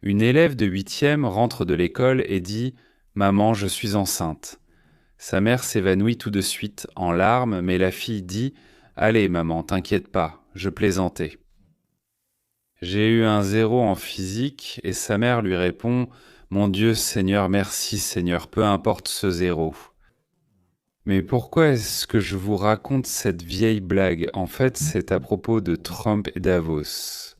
Une élève de 8e rentre de l'école et dit « Maman, je suis enceinte ». Sa mère s'évanouit tout de suite, en larmes, mais la fille dit « Allez, maman, t'inquiète pas, je plaisantais ». J'ai eu un 0 en physique et sa mère lui répond « Mon Dieu, Seigneur, merci Seigneur, peu importe ce 0 ». Mais pourquoi est-ce que je vous raconte cette vieille blague? En fait, c'est à propos de Trump et Davos.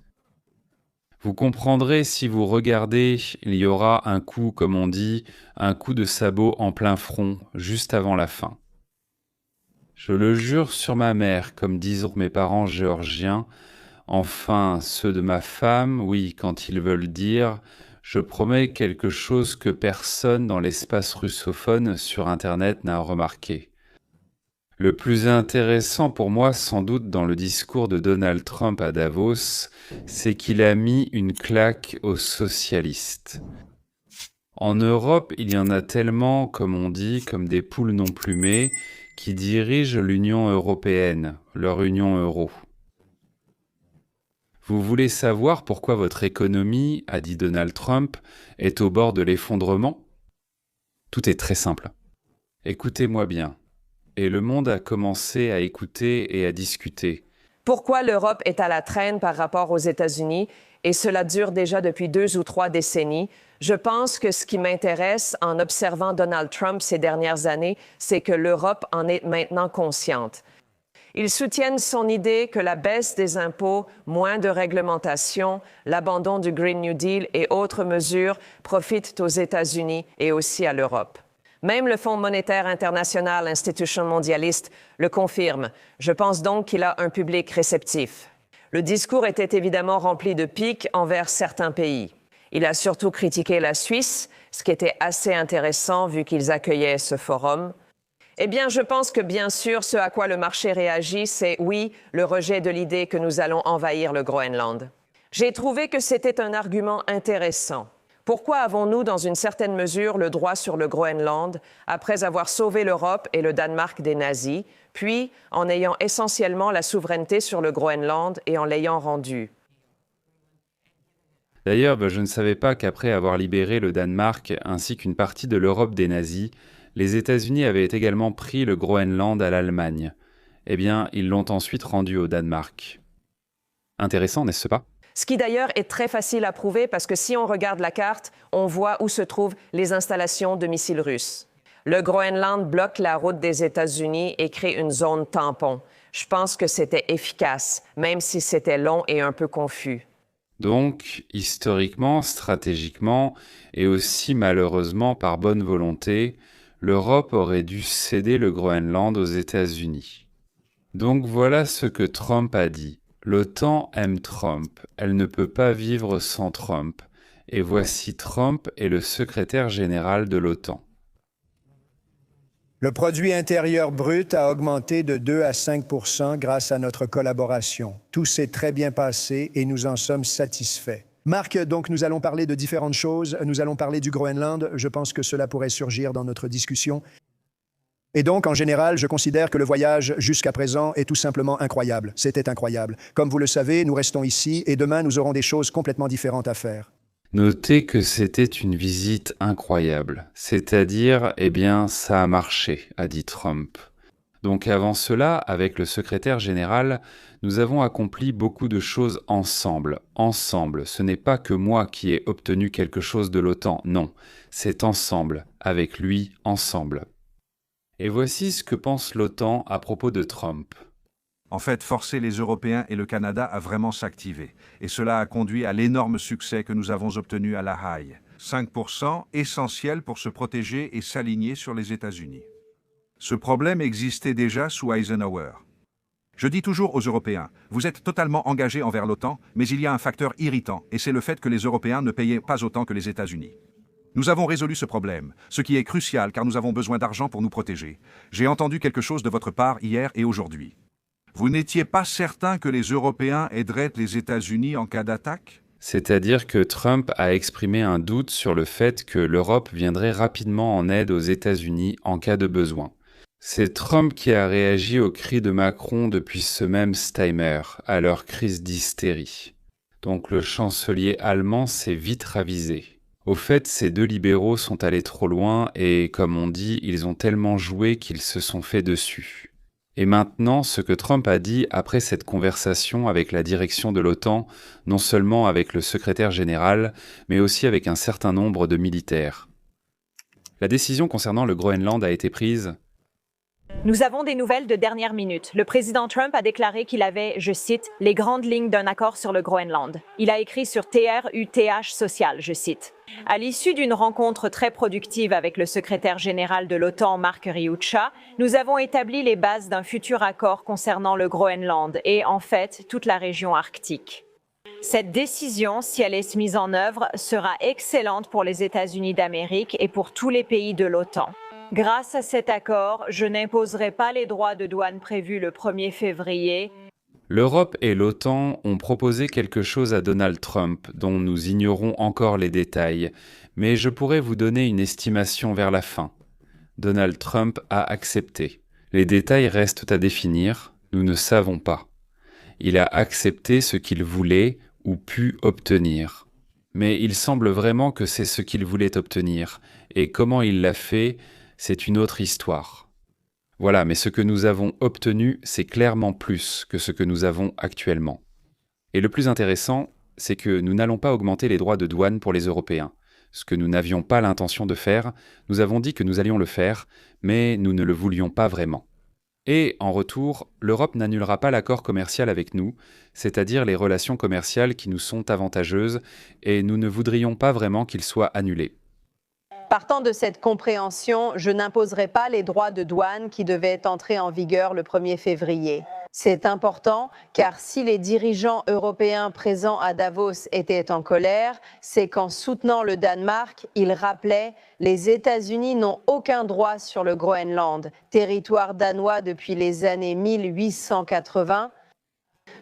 Vous comprendrez si vous regardez, il y aura un coup, comme on dit, un coup de sabot en plein front, juste avant la fin. Je le jure sur ma mère, comme disent mes parents géorgiens, enfin ceux de ma femme, oui, quand ils veulent dire, je promets quelque chose que personne dans l'espace russophone sur Internet n'a remarqué. Le plus intéressant pour moi, sans doute, dans le discours de Donald Trump à Davos, c'est qu'il a mis une claque aux socialistes. En Europe, il y en a tellement, comme on dit, comme des poules non plumées, qui dirigent l'Union européenne, leur Union euro. Vous voulez savoir pourquoi votre économie, a dit Donald Trump, est au bord de l'effondrement? Tout est très simple. Écoutez-moi bien. Et le monde a commencé à écouter et à discuter. Pourquoi l'Europe est à la traîne par rapport aux États-Unis, et cela dure déjà depuis 2 ou 3 décennies, je pense que ce qui m'intéresse en observant Donald Trump ces dernières années, c'est que l'Europe en est maintenant consciente. Ils soutiennent son idée que la baisse des impôts, moins de réglementation, l'abandon du Green New Deal et autres mesures profitent aux États-Unis et aussi à l'Europe. Même le Fonds monétaire international, institution mondialiste, le confirme. Je pense donc qu'il a un public réceptif. Le discours était évidemment rempli de piques envers certains pays. Il a surtout critiqué la Suisse, ce qui était assez intéressant vu qu'ils accueillaient ce forum. Eh bien, je pense que bien sûr, ce à quoi le marché réagit, c'est oui, le rejet de l'idée que nous allons envahir le Groenland. J'ai trouvé que c'était un argument intéressant. Pourquoi avons-nous, dans une certaine mesure, le droit sur le Groenland, après avoir sauvé l'Europe et le Danemark des nazis, puis en ayant essentiellement la souveraineté sur le Groenland et en l'ayant rendu? D'ailleurs, je ne savais pas qu'après avoir libéré le Danemark ainsi qu'une partie de l'Europe des nazis, les États-Unis avaient également pris le Groenland à l'Allemagne. Eh bien, ils l'ont ensuite rendu au Danemark. Intéressant, n'est-ce pas? Ce qui d'ailleurs est très facile à prouver parce que si on regarde la carte, on voit où se trouvent les installations de missiles russes. Le Groenland bloque la route des États-Unis et crée une zone tampon. Je pense que c'était efficace, même si c'était long et un peu confus. Donc, historiquement, stratégiquement, et aussi malheureusement par bonne volonté, l'Europe aurait dû céder le Groenland aux États-Unis. Donc voilà ce que Trump a dit. L'OTAN aime Trump, elle ne peut pas vivre sans Trump. Et voici Trump est le secrétaire général de l'OTAN. Le produit intérieur brut a augmenté de 2 à 5 % grâce à notre collaboration. Tout s'est très bien passé et nous en sommes satisfaits. Marc, donc nous allons parler de différentes choses. Nous allons parler du Groenland. Je pense que cela pourrait surgir dans notre discussion. Et donc, en général, je considère que le voyage jusqu'à présent est tout simplement incroyable. C'était incroyable. Comme vous le savez, nous restons ici et demain, nous aurons des choses complètement différentes à faire. Notez que c'était une visite incroyable. C'est-à-dire, eh bien, ça a marché, a dit Trump. Donc avant cela, avec le secrétaire général, nous avons accompli beaucoup de choses ensemble. Ensemble, ce n'est pas que moi qui ai obtenu quelque chose de l'OTAN, non, c'est ensemble, avec lui, ensemble. Et voici ce que pense l'OTAN à propos de Trump. En fait, forcer les Européens et le Canada à vraiment s'activer. Et cela a conduit à l'énorme succès que nous avons obtenu à La Haye. 5% essentiel pour se protéger et s'aligner sur les États-Unis. Ce problème existait déjà sous Eisenhower. Je dis toujours aux Européens, vous êtes totalement engagés envers l'OTAN, mais il y a un facteur irritant, et c'est le fait que les Européens ne payaient pas autant que les États-Unis. Nous avons résolu ce problème, ce qui est crucial car nous avons besoin d'argent pour nous protéger. J'ai entendu quelque chose de votre part hier et aujourd'hui. Vous n'étiez pas certain que les Européens aideraient les États-Unis en cas d'attaque? C'est-à-dire que Trump a exprimé un doute sur le fait que l'Europe viendrait rapidement en aide aux États-Unis en cas de besoin. C'est Trump qui a réagi aux cris de Macron depuis ce même Steinmeier, à leur crise d'hystérie. Donc le chancelier allemand s'est vite ravisé. Au fait, ces deux libéraux sont allés trop loin et, comme on dit, ils ont tellement joué qu'ils se sont fait dessus. Et maintenant, ce que Trump a dit après cette conversation avec la direction de l'OTAN, non seulement avec le secrétaire général, mais aussi avec un certain nombre de militaires. La décision concernant le Groenland a été prise. Nous avons des nouvelles de dernière minute. Le président Trump a déclaré qu'il avait, je cite, « les grandes lignes d'un accord sur le Groenland ». Il a écrit sur TRUTH Social, je cite. À l'issue d'une rencontre très productive avec le secrétaire général de l'OTAN, Mark Ryucha, nous avons établi les bases d'un futur accord concernant le Groenland et, en fait, toute la région arctique. Cette décision, si elle est mise en œuvre, sera excellente pour les États-Unis d'Amérique et pour tous les pays de l'OTAN. Grâce à cet accord, je n'imposerai pas les droits de douane prévus le 1er février. L'Europe et l'OTAN ont proposé quelque chose à Donald Trump, dont nous ignorons encore les détails, mais je pourrais vous donner une estimation vers la fin. Donald Trump a accepté. Les détails restent à définir, nous ne savons pas. Il a accepté ce qu'il voulait ou pu obtenir. Mais il semble vraiment que c'est ce qu'il voulait obtenir, et comment il l'a fait, c'est une autre histoire. Voilà, mais ce que nous avons obtenu, c'est clairement plus que ce que nous avons actuellement. Et le plus intéressant, c'est que nous n'allons pas augmenter les droits de douane pour les Européens. Ce que nous n'avions pas l'intention de faire, nous avons dit que nous allions le faire, mais nous ne le voulions pas vraiment. Et, en retour, l'Europe n'annulera pas l'accord commercial avec nous, c'est-à-dire les relations commerciales qui nous sont avantageuses, et nous ne voudrions pas vraiment qu'il soit annulé. Partant de cette compréhension, je n'imposerai pas les droits de douane qui devaient entrer en vigueur le 1er février. C'est important car si les dirigeants européens présents à Davos étaient en colère, c'est qu'en soutenant le Danemark, ils rappelaient « les États-Unis n'ont aucun droit sur le Groenland, territoire danois depuis les années 1880 ».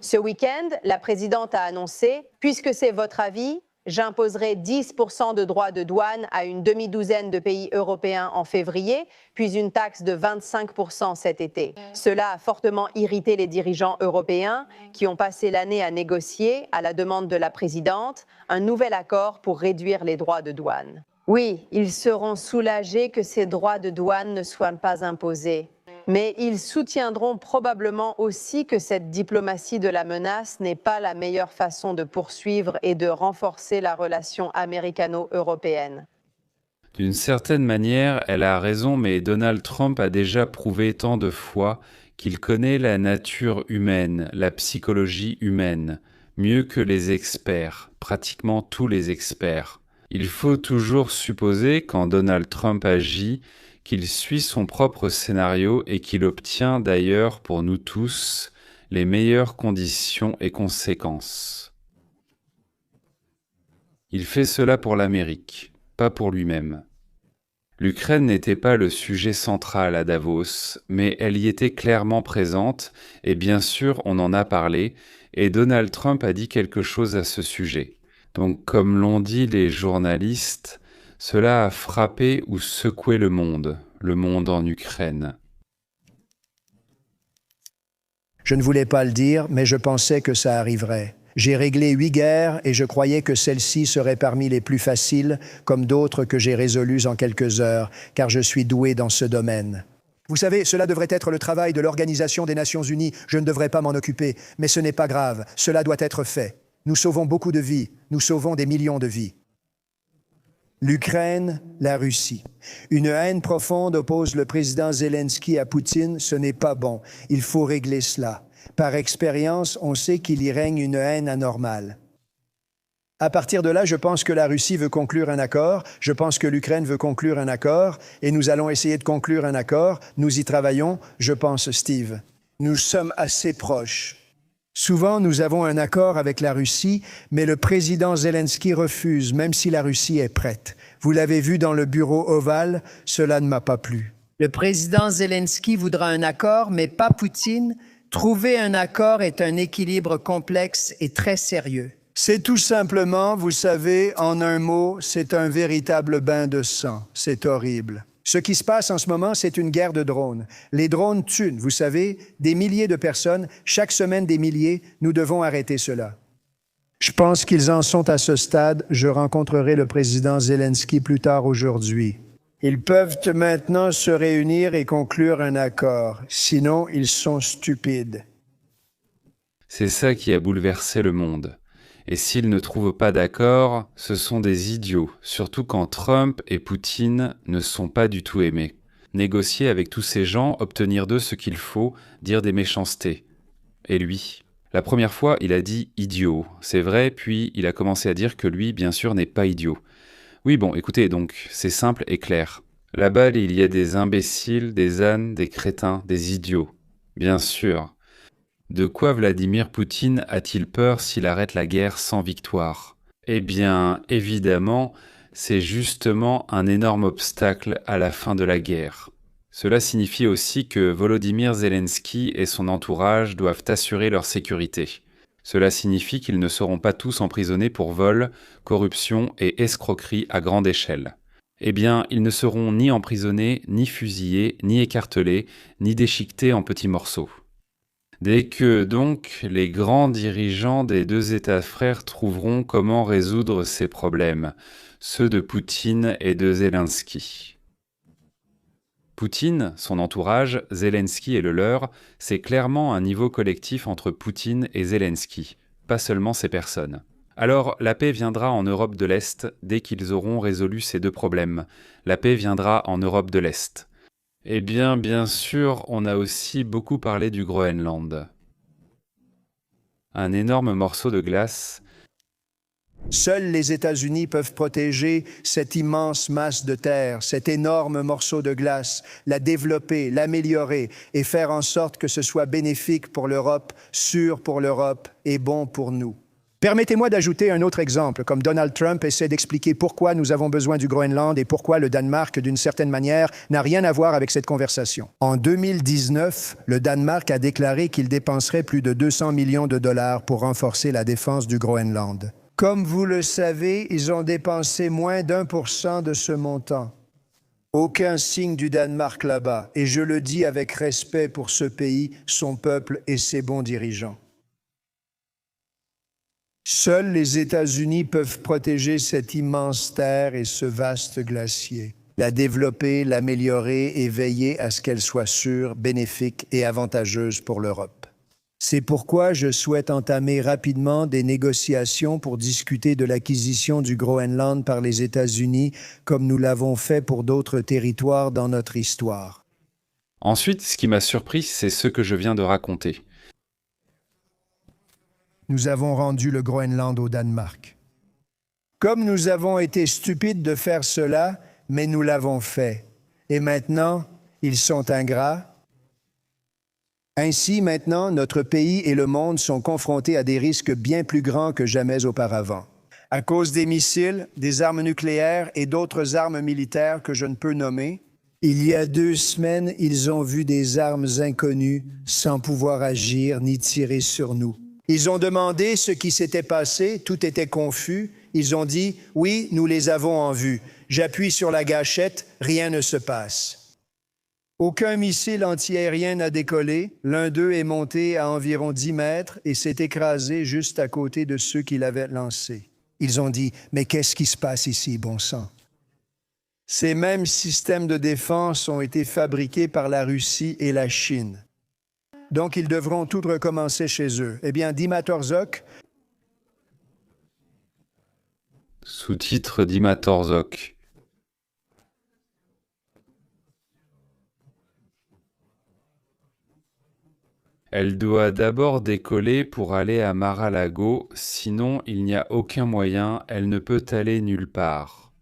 Ce week-end, la présidente a annoncé « puisque c'est votre avis », j'imposerai 10% de droits de douane à une demi-douzaine de pays européens en février, puis une taxe de 25% cet été. Cela a fortement irrité les dirigeants européens qui ont passé l'année à négocier, à la demande de la présidente, un nouvel accord pour réduire les droits de douane. Oui, ils seront soulagés que ces droits de douane ne soient pas imposés. Mais ils soutiendront probablement aussi que cette diplomatie de la menace n'est pas la meilleure façon de poursuivre et de renforcer la relation américano-européenne. D'une certaine manière, elle a raison, mais Donald Trump a déjà prouvé tant de fois qu'il connaît la nature humaine, la psychologie humaine, mieux que les experts, pratiquement tous les experts. Il faut toujours supposer, quand Donald Trump agit, qu'il suit son propre scénario et qu'il obtient d'ailleurs pour nous tous les meilleures conditions et conséquences. Il fait cela pour l'Amérique, pas pour lui-même. L'Ukraine n'était pas le sujet central à Davos, mais elle y était clairement présente, et bien sûr on en a parlé, et Donald Trump a dit quelque chose à ce sujet. Donc comme l'ont dit les journalistes, cela a frappé ou secoué le monde en Ukraine. Je ne voulais pas le dire, mais je pensais que ça arriverait. J'ai réglé 8 guerres et je croyais que celle-ci serait parmi les plus faciles, comme d'autres que j'ai résolues en quelques heures, car je suis doué dans ce domaine. Vous savez, cela devrait être le travail de l'Organisation des Nations Unies. Je ne devrais pas m'en occuper, mais ce n'est pas grave. Cela doit être fait. Nous sauvons beaucoup de vies. Nous sauvons des millions de vies. L'Ukraine, la Russie. Une haine profonde oppose le président Zelensky à Poutine. Ce n'est pas bon. Il faut régler cela. Par expérience, on sait qu'il y règne une haine anormale. À partir de là, je pense que la Russie veut conclure un accord, je pense que l'Ukraine veut conclure un accord, et nous allons essayer de conclure un accord. Nous y travaillons, je pense, Steve. Nous sommes assez proches. Souvent, nous avons un accord avec la Russie, mais le président Zelensky refuse, même si la Russie est prête. Vous l'avez vu dans le bureau ovale, cela ne m'a pas plu. Le président Zelensky voudra un accord, mais pas Poutine. Trouver un accord est un équilibre complexe et très sérieux. C'est tout simplement, vous savez, en un mot, c'est un véritable bain de sang. C'est horrible. Ce qui se passe en ce moment, c'est une guerre de drones. Les drones tuent, vous savez, des milliers de personnes, chaque semaine des milliers. Nous devons arrêter cela. Je pense qu'ils en sont à ce stade. Je rencontrerai le président Zelensky plus tard aujourd'hui. Ils peuvent maintenant se réunir et conclure un accord. Sinon, ils sont stupides. C'est ça qui a bouleversé le monde. Et s'ils ne trouvent pas d'accord, ce sont des idiots, surtout quand Trump et Poutine ne sont pas du tout aimés. Négocier avec tous ces gens, obtenir d'eux ce qu'il faut, dire des méchancetés. Et lui ? La première fois, il a dit « idiot », c'est vrai, puis il a commencé à dire que lui, bien sûr, n'est pas idiot. Oui, bon, écoutez, donc, c'est simple et clair. Là-bas, il y a des imbéciles, des ânes, des crétins, des idiots. Bien sûr. De quoi Vladimir Poutine a-t-il peur s'il arrête la guerre sans victoire ? Eh bien, évidemment, c'est justement un énorme obstacle à la fin de la guerre. Cela signifie aussi que Volodymyr Zelensky et son entourage doivent assurer leur sécurité. Cela signifie qu'ils ne seront pas tous emprisonnés pour vol, corruption et escroquerie à grande échelle. Eh bien, ils ne seront ni emprisonnés, ni fusillés, ni écartelés, ni déchiquetés en petits morceaux. Dès que, donc, les grands dirigeants des deux États frères trouveront comment résoudre ces problèmes, ceux de Poutine et de Zelensky. Poutine, son entourage, Zelensky et le leur, c'est clairement un niveau collectif entre Poutine et Zelensky, pas seulement ces personnes. Alors, la paix viendra en Europe de l'Est dès qu'ils auront résolu ces deux problèmes. La paix viendra en Europe de l'Est. Eh bien sûr, on a aussi beaucoup parlé du Groenland. Un énorme morceau de glace. Seuls les États-Unis peuvent protéger cette immense masse de terre, cet énorme morceau de glace, la développer, l'améliorer et faire en sorte que ce soit bénéfique pour l'Europe, sûr pour l'Europe et bon pour nous. Permettez-moi d'ajouter un autre exemple, comme Donald Trump essaie d'expliquer pourquoi nous avons besoin du Groenland et pourquoi le Danemark, d'une certaine manière, n'a rien à voir avec cette conversation. En 2019, le Danemark a déclaré qu'il dépenserait plus de 200 millions de dollars pour renforcer la défense du Groenland. Comme vous le savez, ils ont dépensé moins d'1% de ce montant. Aucun signe du Danemark là-bas, et je le dis avec respect pour ce pays, son peuple et ses bons dirigeants. Seuls les États-Unis peuvent protéger cette immense terre et ce vaste glacier, la développer, l'améliorer et veiller à ce qu'elle soit sûre, bénéfique et avantageuse pour l'Europe. C'est pourquoi je souhaite entamer rapidement des négociations pour discuter de l'acquisition du Groenland par les États-Unis, comme nous l'avons fait pour d'autres territoires dans notre histoire. Ensuite, ce qui m'a surpris, c'est ce que je viens de raconter. Nous avons rendu le Groenland au Danemark. Comme nous avons été stupides de faire cela, mais nous l'avons fait. Et maintenant, ils sont ingrats. Ainsi, maintenant, notre pays et le monde sont confrontés à des risques bien plus grands que jamais auparavant. À cause des missiles, des armes nucléaires et d'autres armes militaires que je ne peux nommer, il y a 2 semaines, ils ont vu des armes inconnues sans pouvoir agir ni tirer sur nous. Ils ont demandé ce qui s'était passé, tout était confus. Ils ont dit « Oui, nous les avons en vue. J'appuie sur la gâchette, rien ne se passe. » Aucun missile antiaérien n'a décollé. L'un d'eux est monté à environ 10 mètres et s'est écrasé juste à côté de ceux qui l'avaient lancé. Ils ont dit « Mais qu'est-ce qui se passe ici, bon sang? » Ces mêmes systèmes de défense ont été fabriqués par la Russie et la Chine. Donc, ils devront tout recommencer chez eux. Eh bien, Dima Torzok... Sous-titre Dima Torzok. Elle doit d'abord décoller pour aller à Mar-a-Lago, sinon il n'y a aucun moyen, elle ne peut aller nulle part.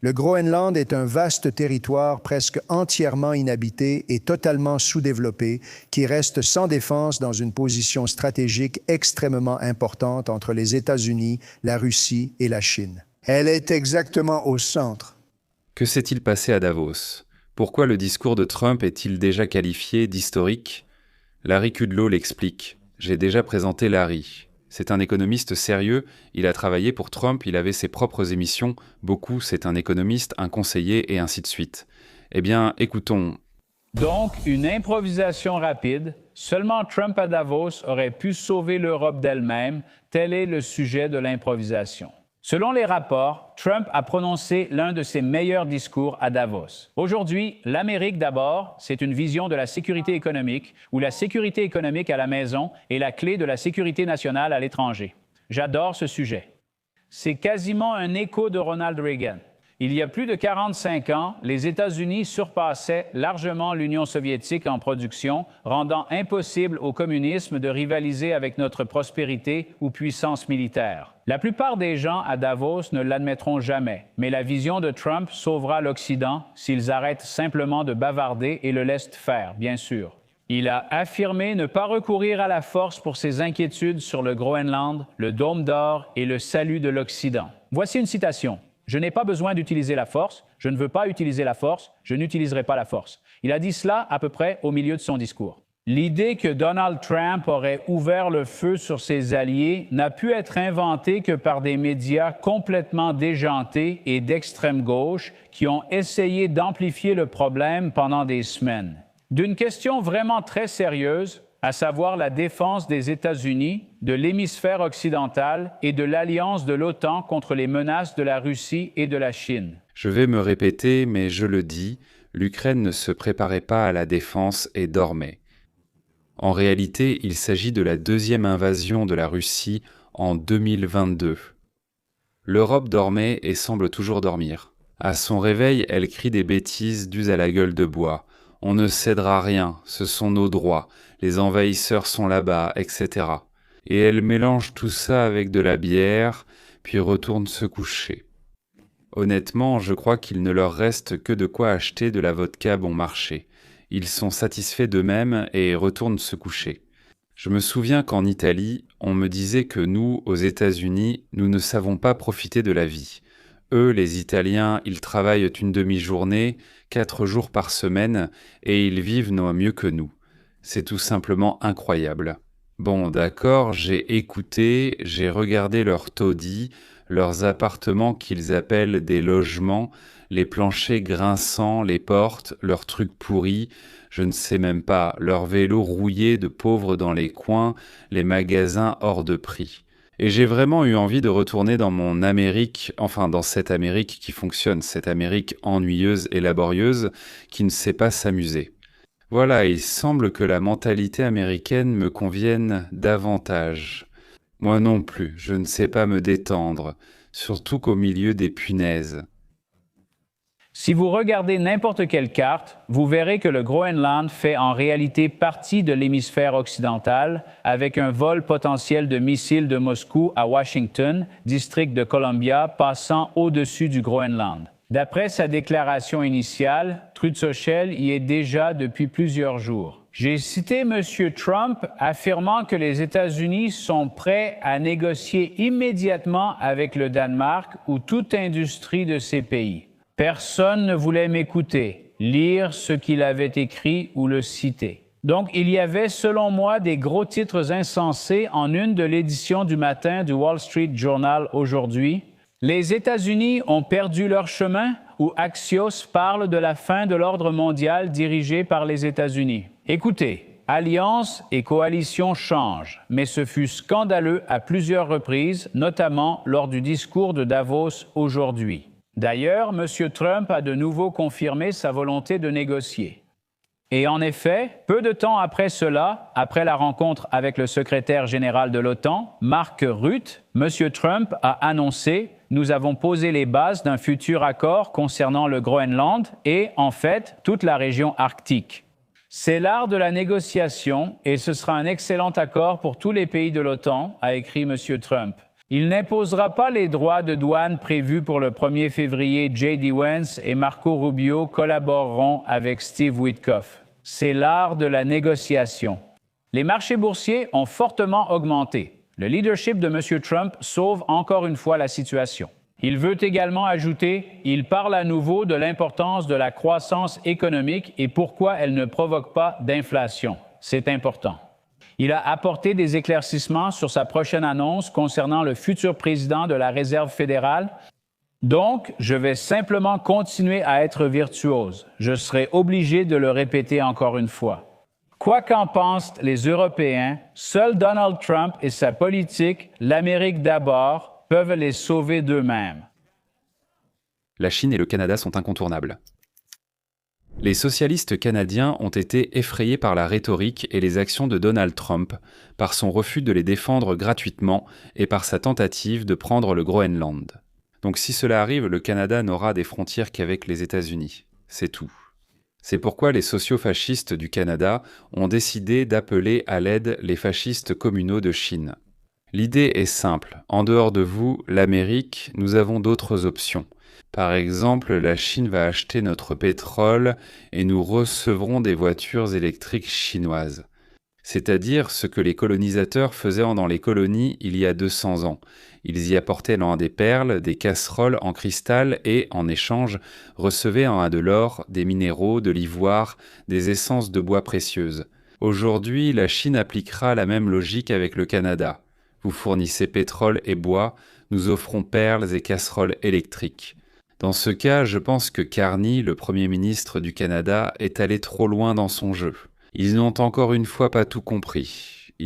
Le Groenland est un vaste territoire presque entièrement inhabité et totalement sous-développé qui reste sans défense dans une position stratégique extrêmement importante entre les États-Unis, la Russie et la Chine. Elle est exactement au centre. Que s'est-il passé à Davos ? Pourquoi le discours de Trump est-il déjà qualifié d'historique ? Larry Kudlow l'explique. J'ai déjà présenté Larry. C'est un économiste sérieux, il a travaillé pour Trump, il avait ses propres émissions, beaucoup, c'est un économiste, un conseiller et ainsi de suite. Eh bien, écoutons. Donc, une improvisation rapide. Seulement Trump à Davos aurait pu sauver l'Europe d'elle-même. Tel est le sujet de l'improvisation. Selon les rapports, Trump a prononcé l'un de ses meilleurs discours à Davos. Aujourd'hui, l'Amérique d'abord, c'est une vision de la sécurité économique, où la sécurité économique à la maison est la clé de la sécurité nationale à l'étranger. J'adore ce sujet. C'est quasiment un écho de Ronald Reagan. Il y a plus de 45 ans, les États-Unis surpassaient largement l'Union soviétique en production, rendant impossible au communisme de rivaliser avec notre prospérité ou puissance militaire. La plupart des gens à Davos ne l'admettront jamais, mais la vision de Trump sauvera l'Occident s'ils arrêtent simplement de bavarder et le laissent faire, bien sûr. Il a affirmé ne pas recourir à la force pour ses inquiétudes sur le Groenland, le Dôme d'Or et le salut de l'Occident. Voici une citation. « Je n'ai pas besoin d'utiliser la force, je ne veux pas utiliser la force, je n'utiliserai pas la force. » Il a dit cela à peu près au milieu de son discours. L'idée que Donald Trump aurait ouvert le feu sur ses alliés n'a pu être inventée que par des médias complètement déjantés et d'extrême gauche qui ont essayé d'amplifier le problème pendant des semaines. D'une question vraiment très sérieuse, à savoir la défense des États-Unis, de l'hémisphère occidental et de l'alliance de l'OTAN contre les menaces de la Russie et de la Chine. Je vais me répéter, mais je le dis, l'Ukraine ne se préparait pas à la défense et dormait. En réalité, il s'agit de la deuxième invasion de la Russie en 2022. L'Europe dormait et semble toujours dormir. À son réveil, elle crie des bêtises dues à la gueule de bois. On ne cédera rien, ce sont nos droits, les envahisseurs sont là-bas, etc. Et elle mélange tout ça avec de la bière, puis retourne se coucher. Honnêtement, je crois qu'il ne leur reste que de quoi acheter de la vodka bon marché. Ils sont satisfaits d'eux-mêmes et retournent se coucher. Je me souviens qu'en Italie, on me disait que nous, aux États-Unis, nous ne savons pas profiter de la vie. Eux, les Italiens, ils travaillent une demi-journée, 4 jours par semaine, et ils vivent non mieux que nous. C'est tout simplement incroyable. Bon, d'accord, j'ai écouté, j'ai regardé leurs taudis, leurs appartements qu'ils appellent des logements, les planchers grinçants, les portes, leurs trucs pourris, je ne sais même pas, leurs vélos rouillés de pauvres dans les coins, les magasins hors de prix. Et j'ai vraiment eu envie de retourner dans mon Amérique, enfin dans cette Amérique qui fonctionne, cette Amérique ennuyeuse et laborieuse qui ne sait pas s'amuser. Voilà, il semble que la mentalité américaine me convienne davantage. Moi non plus, je ne sais pas me détendre, surtout qu'au milieu des punaises. Si vous regardez n'importe quelle carte, vous verrez que le Groenland fait en réalité partie de l'hémisphère occidental, avec un vol potentiel de missiles de Moscou à Washington, district de Columbia, passant au-dessus du Groenland. D'après sa déclaration initiale, Trudeau-Shell y est déjà depuis plusieurs jours. J'ai cité M. Trump affirmant que les États-Unis sont prêts à négocier immédiatement avec le Danemark ou toute industrie de ces pays. Personne ne voulait m'écouter, lire ce qu'il avait écrit ou le citer. Donc, il y avait, selon moi, des gros titres insensés en une de l'édition du matin du Wall Street Journal aujourd'hui. Les États-Unis ont perdu leur chemin ou Axios parle de la fin de l'ordre mondial dirigé par les États-Unis. Écoutez, alliances et coalitions changent, mais ce fut scandaleux à plusieurs reprises, notamment lors du discours de Davos aujourd'hui. D'ailleurs, M. Trump a de nouveau confirmé sa volonté de négocier. Et en effet, peu de temps après cela, après la rencontre avec le secrétaire général de l'OTAN, Mark Rutte, M. Trump a annoncé « Nous avons posé les bases d'un futur accord concernant le Groenland et, en fait, toute la région arctique. C'est l'art de la négociation et ce sera un excellent accord pour tous les pays de l'OTAN », a écrit M. Trump. Il n'imposera pas les droits de douane prévus pour le 1er février. J.D. Vance et Marco Rubio collaboreront avec Steve Witkoff. C'est l'art de la négociation. Les marchés boursiers ont fortement augmenté. Le leadership de M. Trump sauve encore une fois la situation. Il veut également ajouter, il parle à nouveau de l'importance de la croissance économique et pourquoi elle ne provoque pas d'inflation. C'est important. Il a apporté des éclaircissements sur sa prochaine annonce concernant le futur président de la Réserve fédérale. Donc, je vais simplement continuer à être virtuose. Je serai obligé de le répéter encore une fois. Quoi qu'en pensent les Européens, seul Donald Trump et sa politique, l'Amérique d'abord, peuvent les sauver d'eux-mêmes. La Chine et le Canada sont incontournables. Les socialistes canadiens ont été effrayés par la rhétorique et les actions de Donald Trump, par son refus de les défendre gratuitement et par sa tentative de prendre le Groenland. Donc si cela arrive, le Canada n'aura des frontières qu'avec les États-Unis. C'est tout. C'est pourquoi les sociofascistes du Canada ont décidé d'appeler à l'aide les fascistes communaux de Chine. L'idée est simple. En dehors de vous, l'Amérique, nous avons d'autres options. Par exemple, la Chine va acheter notre pétrole et nous recevrons des voitures électriques chinoises. C'est-à-dire ce que les colonisateurs faisaient dans les colonies il y a 200 ans. Ils y apportaient des perles, des casseroles en cristal et, en échange, recevaient de l'or, des minéraux, de l'ivoire, des essences de bois précieuses. Aujourd'hui, la Chine appliquera la même logique avec le Canada. Vous fournissez pétrole et bois, nous offrons perles et casseroles électriques. Dans ce cas, je pense que Carney, le Premier ministre du Canada, est allé trop loin dans son jeu. Ils n'ont encore une fois pas tout compris.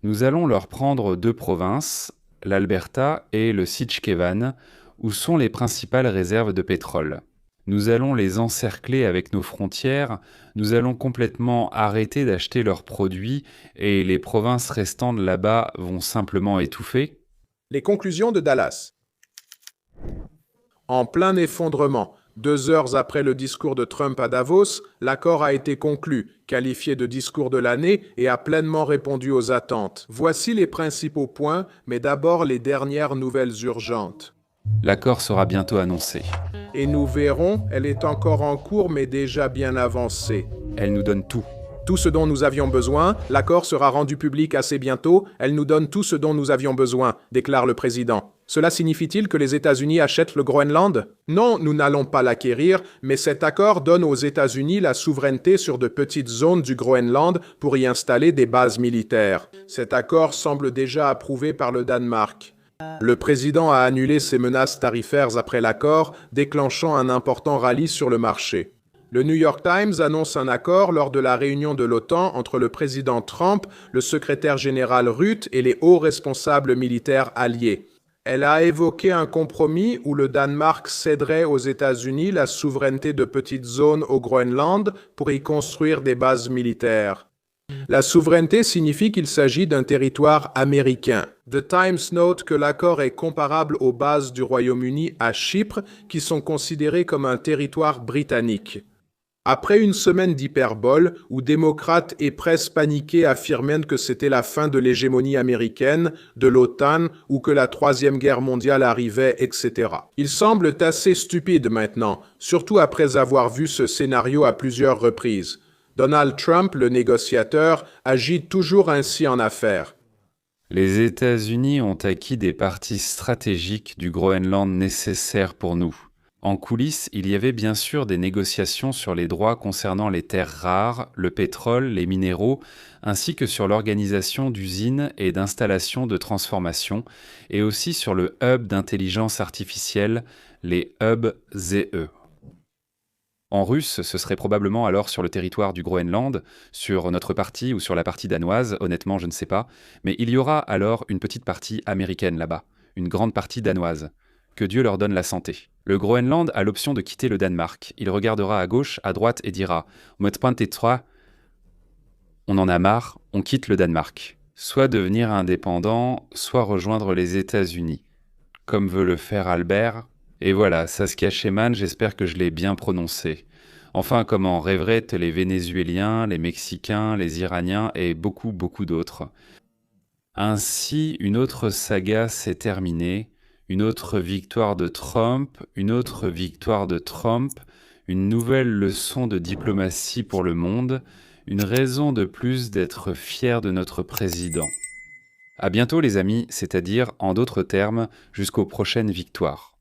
Nous allons leur prendre 2 provinces, l'Alberta et le Saskatchewan, où sont les principales réserves de pétrole. Nous allons les encercler avec nos frontières, nous allons complètement arrêter d'acheter leurs produits et les provinces restantes là-bas vont simplement étouffer. Les conclusions de Dallas. En plein effondrement, 2 heures après le discours de Trump à Davos, l'accord a été conclu, qualifié de discours de l'année et a pleinement répondu aux attentes. Voici les principaux points, mais d'abord les dernières nouvelles urgentes. L'accord sera bientôt annoncé. Et nous verrons, elle est encore en cours mais déjà bien avancée. Elle nous donne tout. Tout ce dont nous avions besoin, l'accord sera rendu public assez bientôt, elle nous donne tout ce dont nous avions besoin, déclare le président. Cela signifie-t-il que les États-Unis achètent le Groenland? Non, nous n'allons pas l'acquérir, mais cet accord donne aux États-Unis la souveraineté sur de petites zones du Groenland pour y installer des bases militaires. Cet accord semble déjà approuvé par le Danemark. Le président a annulé ses menaces tarifaires après l'accord, déclenchant un important rallye sur le marché. Le New York Times annonce un accord lors de la réunion de l'OTAN entre le président Trump, le secrétaire général Rutte et les hauts responsables militaires alliés. Elle a évoqué un compromis où le Danemark céderait aux États-Unis la souveraineté de petites zones au Groenland pour y construire des bases militaires. La souveraineté signifie qu'il s'agit d'un territoire américain. The Times note que l'accord est comparable aux bases du Royaume-Uni à Chypre, qui sont considérées comme un territoire britannique. Après une semaine d'hyperbole, où démocrates et presse paniqués affirmaient que c'était la fin de l'hégémonie américaine, de l'OTAN, ou que la Troisième Guerre mondiale arrivait, etc. Ils semblent assez stupides maintenant, surtout après avoir vu ce scénario à plusieurs reprises. Donald Trump, le négociateur, agit toujours ainsi en affaires. Les États-Unis ont acquis des parties stratégiques du Groenland nécessaires pour nous. En coulisses, il y avait bien sûr des négociations sur les droits concernant les terres rares, le pétrole, les minéraux, ainsi que sur l'organisation d'usines et d'installations de transformation, et aussi sur le hub d'intelligence artificielle, les hubs ZE. En russe, ce serait probablement alors sur le territoire du Groenland, sur notre partie ou sur la partie danoise, honnêtement je ne sais pas, mais il y aura alors une petite partie américaine là-bas, une grande partie danoise. Que Dieu leur donne la santé. Le Groenland a l'option de quitter le Danemark. Il regardera à gauche, à droite et dira « On en a marre, on quitte le Danemark. » Soit devenir indépendant, soit rejoindre les États-Unis. Comme veut le faire Albert. Et voilà, Saskatchewan, j'espère que je l'ai bien prononcé. Enfin, comme en rêveraient les Vénézuéliens, les Mexicains, les Iraniens et beaucoup d'autres. Ainsi, une autre saga s'est terminée. Une autre victoire de Trump, une nouvelle leçon de diplomatie pour le monde, une raison de plus d'être fier de notre président. À bientôt les amis, c'est-à-dire, en d'autres termes, jusqu'aux prochaines victoires.